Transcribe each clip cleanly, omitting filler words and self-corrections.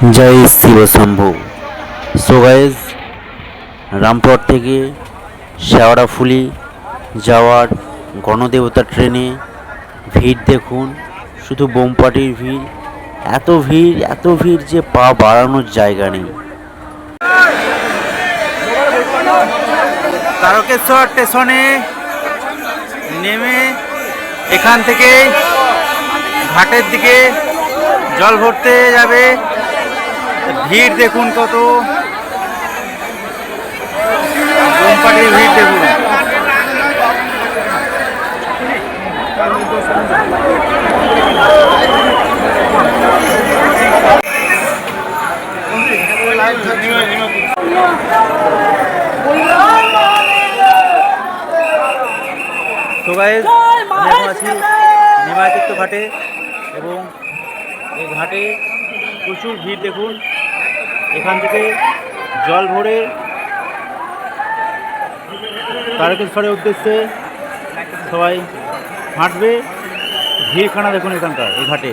जय Shiv Shambhu. So guys Rampurhat থেকে শেওড়াফুলি যাওয়ার গণদেবতা ট্রেনে ভিড় দেখুন, শুধু বোমপাটির ভিড়। এত ভিড় যে পা বাড়ানোর জায়গা নেই। তারকেশ্বর স্টেশনে নেমে এখান থেকে ঘাটের দিকে জল ভরতে যাবে। ভিড় দেখুন, কত বোমপাটির ভিড় দেখুন। তো গাইস, আমি এখন আছি নিমাইতীর্থ ঘাটে এবং এই ঘাটে প্রচুর ভিড় দেখুন। এখান থেকে জল ভরে তারকেশ্বরের উদ্দেশ্যে সবাই হাঁটবে। ভিড়খানা দেখুন এখানকার, এই ঘাটে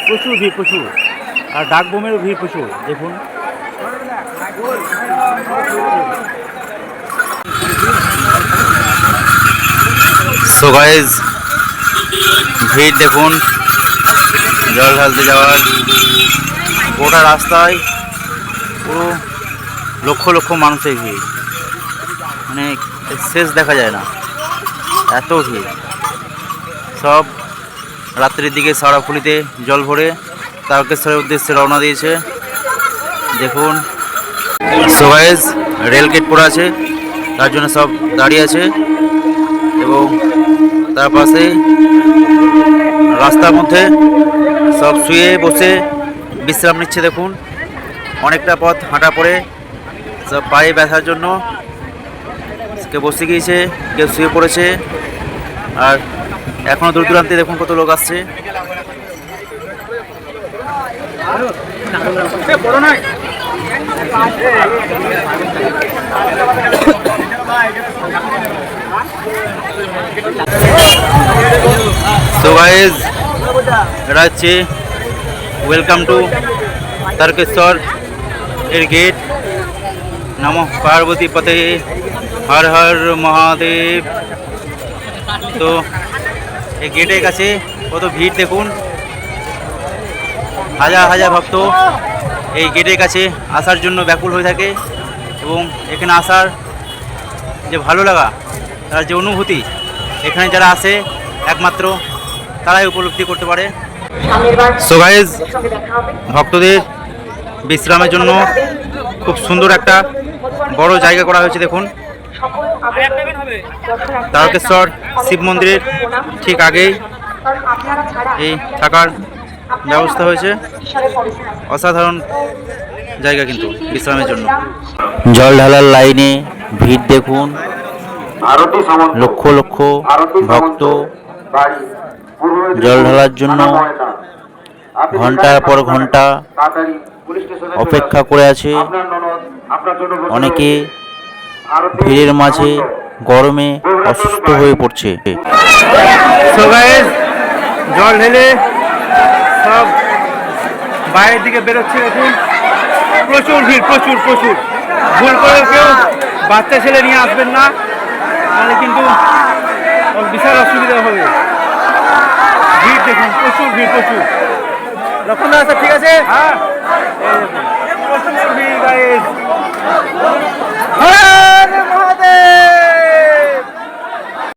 প্রচুর ভিড়, প্রচুর। আর ডাক বোমেরও ভিড় প্রচুর দেখুন। সো গাইস, ভিড় দেখুন জল ঢালতে যাওয়ার। গোটা রাস্তায় পুরো লক্ষ লক্ষ মানুষের ভিড়, মানে শেষ দেখা যায় না, এত ভিড়। সব রাত্রির দিকে শেওড়াফুলিতে জল ভরে তারকেশ্বরের উদ্দেশ্যে রওনা দিয়েছে দেখুন। সো গাইস, রেল গেট পড়ে আছে, তার জন্য সব দাঁড়িয়ে আছে এবং তার পাশেই রাস্তার মধ্যে সব শুয়ে বসে বিশ্রাম নিচ্ছে দেখুন। অনেকটা পথ হাঁটা পড়ে সব পায়ে ব্যথার জন্য কেউ বসে গিয়েছে, কেউ শুয়ে পড়েছে। আর এখনো দূর দূরান্তে দেখুন কত লোক আসছে। সো গাইস, এটা হচ্ছে ওয়েলকাম টু তারকেশ্বর এর গেট। নমঃ পার্বতী পতে, হর হর মহাদেব। তো এই গেটের কাছে কত ভিড় দেখুন, হাজার হাজার ভক্ত এই গেটের কাছে আসার জন্য ব্যাকুল হয়ে থাকে এবং এখানে আসার যে ভালো লাগা, তার যে অনুভূতি, এখানে যারা আসে একমাত্র তারাই উপলব্ধি করতে পারে। সো গাইস, ভক্তদের বিশ্রামের জন্য খুব সুন্দর একটা বড় জায়গা করা হয়েছে দেখুন। তারকেশ্বর শিব মন্দিরের ঠিক আগেই এই থাকার ব্যবস্থা হয়েছে। অসাধারণ জায়গা কিন্তু বিশ্রামের জন্য। জল ঢালার লাইনে ভিড় দেখুন, লক্ষ লক্ষ ভক্ত জল ঢালার জন্য ঘন্টার পর ঘন্টা অপেক্ষা করে আছে। অনেকে ভিড়ের মাঝে গরমে অসুস্থ হয়ে পড়ছে। সো গাইস, জল ঢেলে সব বাইরের দিকে বেরোচ্ছে দেখুন। প্রচুর ভিড়, প্রচুর প্রচুর। ভুল করে কেউ বাচ্চা ছেলে নিয়ে আসবেন না, তাহলে কিন্তু বিশাল অসুবিধা হবে। ভিড় দেখুন, প্রচুর ভিড়, প্রচুর। লক্ষণ দা, ঠিক আছে? হ্যাঁ।